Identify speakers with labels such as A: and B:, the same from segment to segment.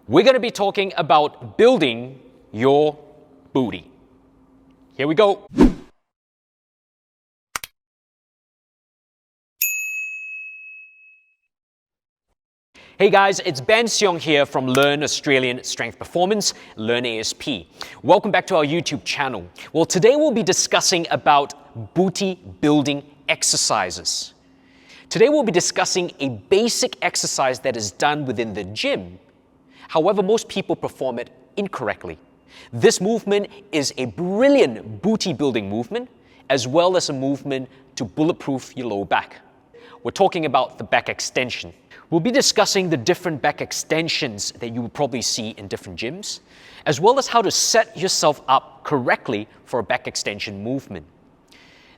A: We're going to be talking about building your booty. Here we go. Hey guys, it's Ben Seong here from Learn Australian Strength Performance, Learn ASP. Welcome back to our YouTube channel. Well, today we'll be discussing about booty building exercises. Today we'll be discussing a basic exercise that is done within the gym. However, most people perform it incorrectly. This movement is a brilliant booty building movement, as well as a movement to bulletproof your lower back. We're talking about the back extension. We'll be discussing the different back extensions that you will probably see in different gyms, as well as how to set yourself up correctly for a back extension movement.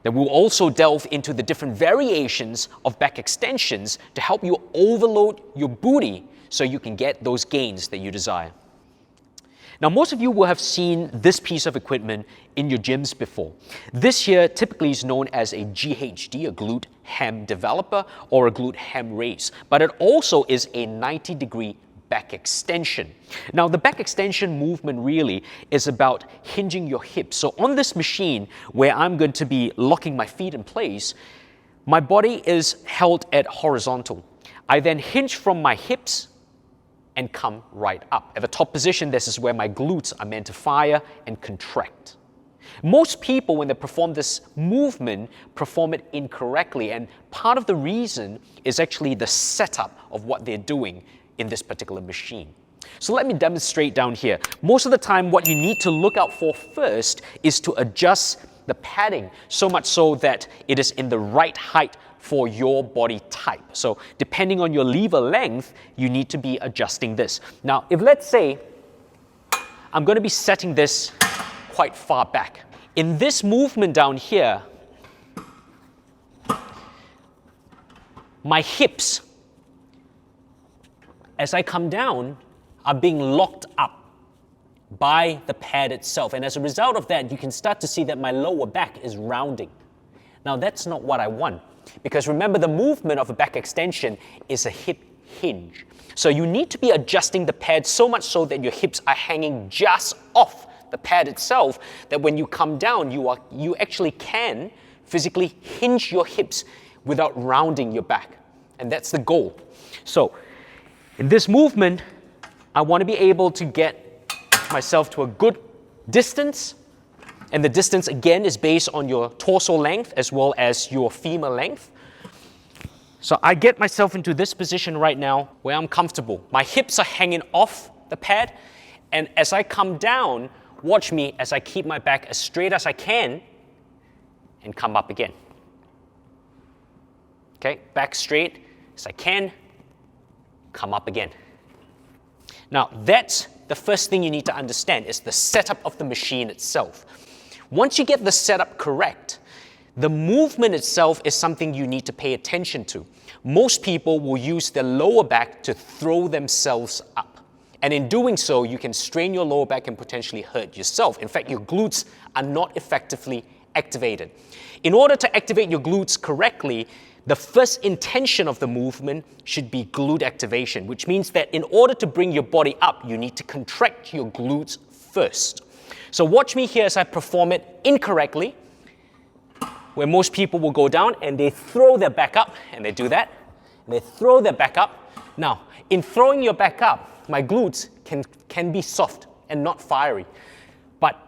A: Then we'll also delve into the different variations of back extensions to help you overload your booty so you can get those gains that you desire. Now, most of you will have seen this piece of equipment in your gyms before. This here typically is known as a GHD, a glute ham developer, or a glute ham raise, but it also is a 90-degree back extension. Now, the back extension movement really is about hinging your hips. So on this machine, where I'm going to be locking my feet in place, my body is held at horizontal. I then hinge from my hips and come right up. At the top position, this is where my glutes are meant to fire and contract. Most people, when they perform this movement, perform it incorrectly, and part of the reason is actually the setup of what they're doing in this particular machine. So let me demonstrate down here. Most of the time, what you need to look out for first is to adjust the padding so much so that it is in the right height for your body type. So depending on your lever length, you need to be adjusting this. Now, if let's say I'm going to be setting this quite far back. In this movement down here, my hips, as I come down, are being locked up by the pad itself. And as a result of that, you can start to see that my lower back is rounding. Now, that's not what I want. Because remember, the movement of a back extension is a hip hinge. So you need to be adjusting the pad so much so that your hips are hanging just off the pad itself, that when you come down, you actually can physically hinge your hips without rounding your back. And that's the goal. So in this movement, I want to be able to get myself to a good distance. And the distance, again, is based on your torso length as well as your femur length. So I get myself into this position right now where I'm comfortable. My hips are hanging off the pad. And as I come down, watch me as I keep my back as straight as I can and come up again. Okay, back straight as I can, come up again. Now, that's the first thing you need to understand, is the setup of the machine itself. Once you get the setup correct, the movement itself is something you need to pay attention to. Most people will use their lower back to throw themselves up. And in doing so, you can strain your lower back and potentially hurt yourself. In fact, your glutes are not effectively activated. In order to activate your glutes correctly, the first intention of the movement should be glute activation, which means that in order to bring your body up, you need to contract your glutes first. So watch me here as I perform it incorrectly, where most people will go down and they throw their back up, and they do that, and they throw their back up. Now, in throwing your back up, my glutes can be soft and not fiery. But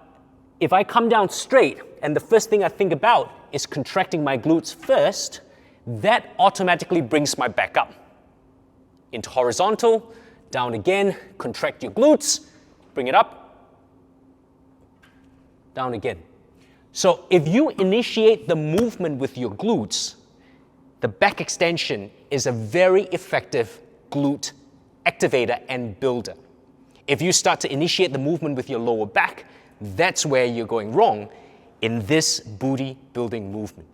A: if I come down straight, and the first thing I think about is contracting my glutes first, that automatically brings my back up. Into horizontal, down again, contract your glutes, bring it up, down again. So if you initiate the movement with your glutes, the back extension is a very effective glute activator and builder. If you start to initiate the movement with your lower back, that's where you're going wrong in this booty building movement.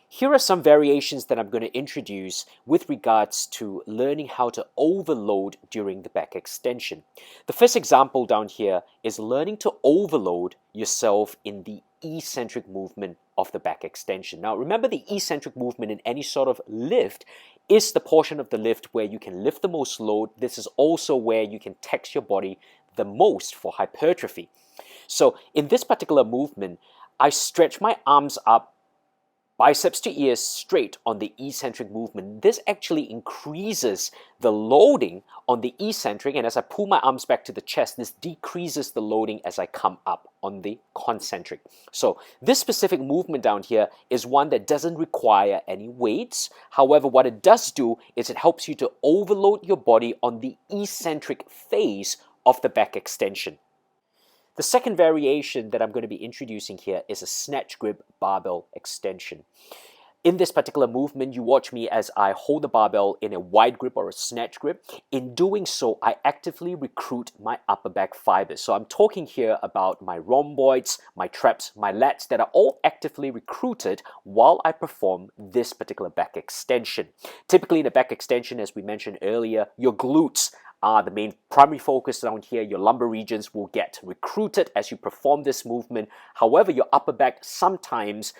A: Here are some variations that I'm going to introduce with regards to learning how to overload during the back extension. The first example down here is learning to overload yourself in the eccentric movement of the back extension. Now remember, the eccentric movement in any sort of lift is the portion of the lift where you can lift the most load. This is also where you can tax your body the most for hypertrophy. So in this particular movement, I stretch my arms up, biceps to ears straight on the eccentric movement. This actually increases the loading on the eccentric, and as I pull my arms back to the chest, this decreases the loading as I come up on the concentric. So this specific movement down here is one that doesn't require any weights. However, what it does do is it helps you to overload your body on the eccentric phase of the back extension. The second variation that I'm going to be introducing here is a snatch grip barbell extension. In this particular movement, you watch me as I hold the barbell in a wide grip or a snatch grip. In doing so, I actively recruit my upper back fibers. So I'm talking here about my rhomboids, my traps, my lats that are all actively recruited while I perform this particular back extension. Typically, the back extension, as we mentioned earlier, your glutes are the main primary focus down here. Your lumbar regions will get recruited as you perform this movement. However, your upper back sometimes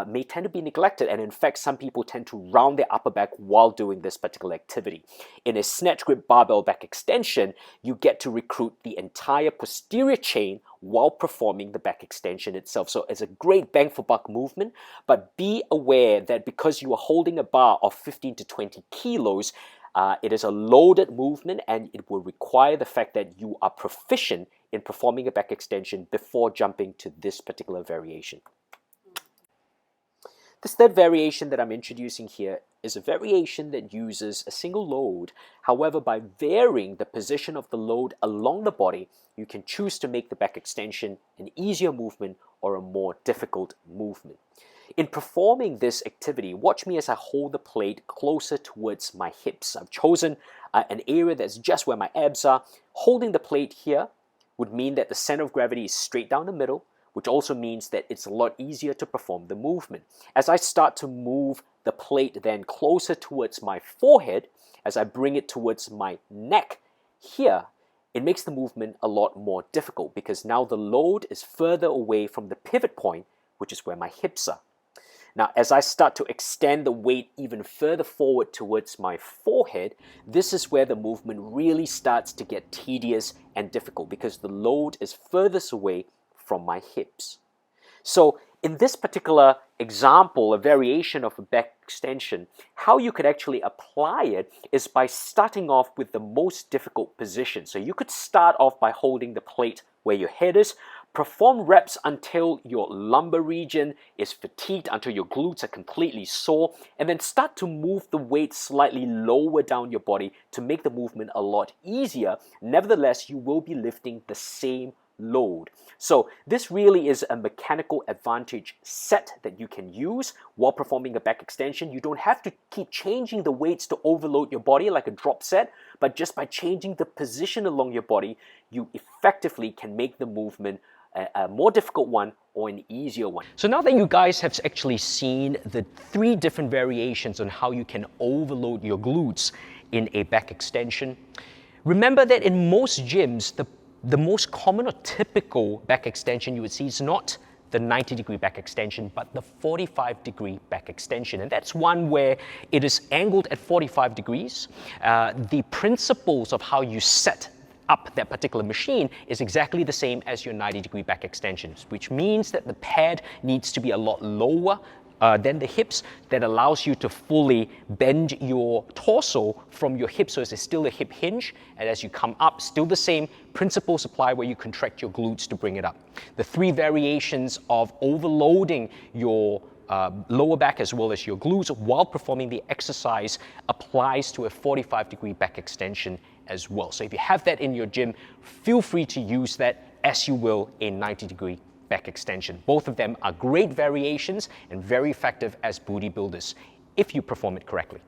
A: may tend to be neglected, and in fact, some people tend to round their upper back while doing this particular activity. In a snatch grip barbell back extension, you get to recruit the entire posterior chain while performing the back extension itself. So it's a great bang for buck movement, but be aware that because you are holding a bar of 15 to 20 kilos, it is a loaded movement, and it will require the fact that you are proficient in performing a back extension before jumping to this particular variation. This third variation that I'm introducing here is a variation that uses a single load. However, by varying the position of the load along the body, you can choose to make the back extension an easier movement or a more difficult movement. In performing this activity, watch me as I hold the plate closer towards my hips. I've chosen an area that's just where my abs are. Holding the plate here would mean that the center of gravity is straight down the middle, which also means that it's a lot easier to perform the movement. As I start to move the plate then closer towards my forehead, as I bring it towards my neck here, it makes the movement a lot more difficult because now the load is further away from the pivot point, which is where my hips are. Now, as I start to extend the weight even further forward towards my forehead, this is where the movement really starts to get tedious and difficult because the load is furthest away from my hips. So in this particular example, a variation of a back extension, how you could actually apply it is by starting off with the most difficult position. So you could start off by holding the plate where your head is, perform reps until your lumbar region is fatigued, until your glutes are completely sore, and then start to move the weight slightly lower down your body to make the movement a lot easier. Nevertheless, you will be lifting the same load. So this really is a mechanical advantage set that you can use while performing a back extension. You don't have to keep changing the weights to overload your body like a drop set, but just by changing the position along your body, you effectively can make the movement a more difficult one or an easier one. So now that you guys have actually seen the 3 different variations on how you can overload your glutes in a back extension, remember that in most gyms, the most common or typical back extension you would see is not the 90-degree back extension, but the 45-degree back extension. And that's one where it is angled at 45 degrees. The principles of how you set up that particular machine is exactly the same as your 90-degree back extensions, which means that the pad needs to be a lot lower than the hips. That allows you to fully bend your torso from your hips, so it's still a hip hinge, and as you come up, still the same principles apply where you contract your glutes to bring it up. The 3 variations of overloading your lower back as well as your glutes while performing the exercise applies to a 45-degree back extension as well. So if you have that in your gym, feel free to use that as you will a 90-degree back extension. Both of them are great variations and very effective as booty builders if you perform it correctly.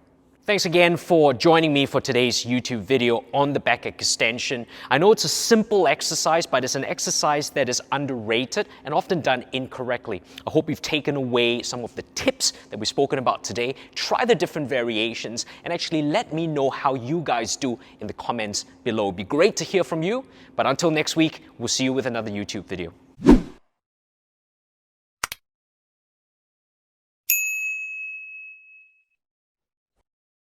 A: Thanks again for joining me for today's YouTube video on the back extension. I know it's a simple exercise, but it's an exercise that is underrated and often done incorrectly. I hope you've taken away some of the tips that we've spoken about today. Try the different variations and actually let me know how you guys do in the comments below. It'd be great to hear from you, but until next week, we'll see you with another YouTube video.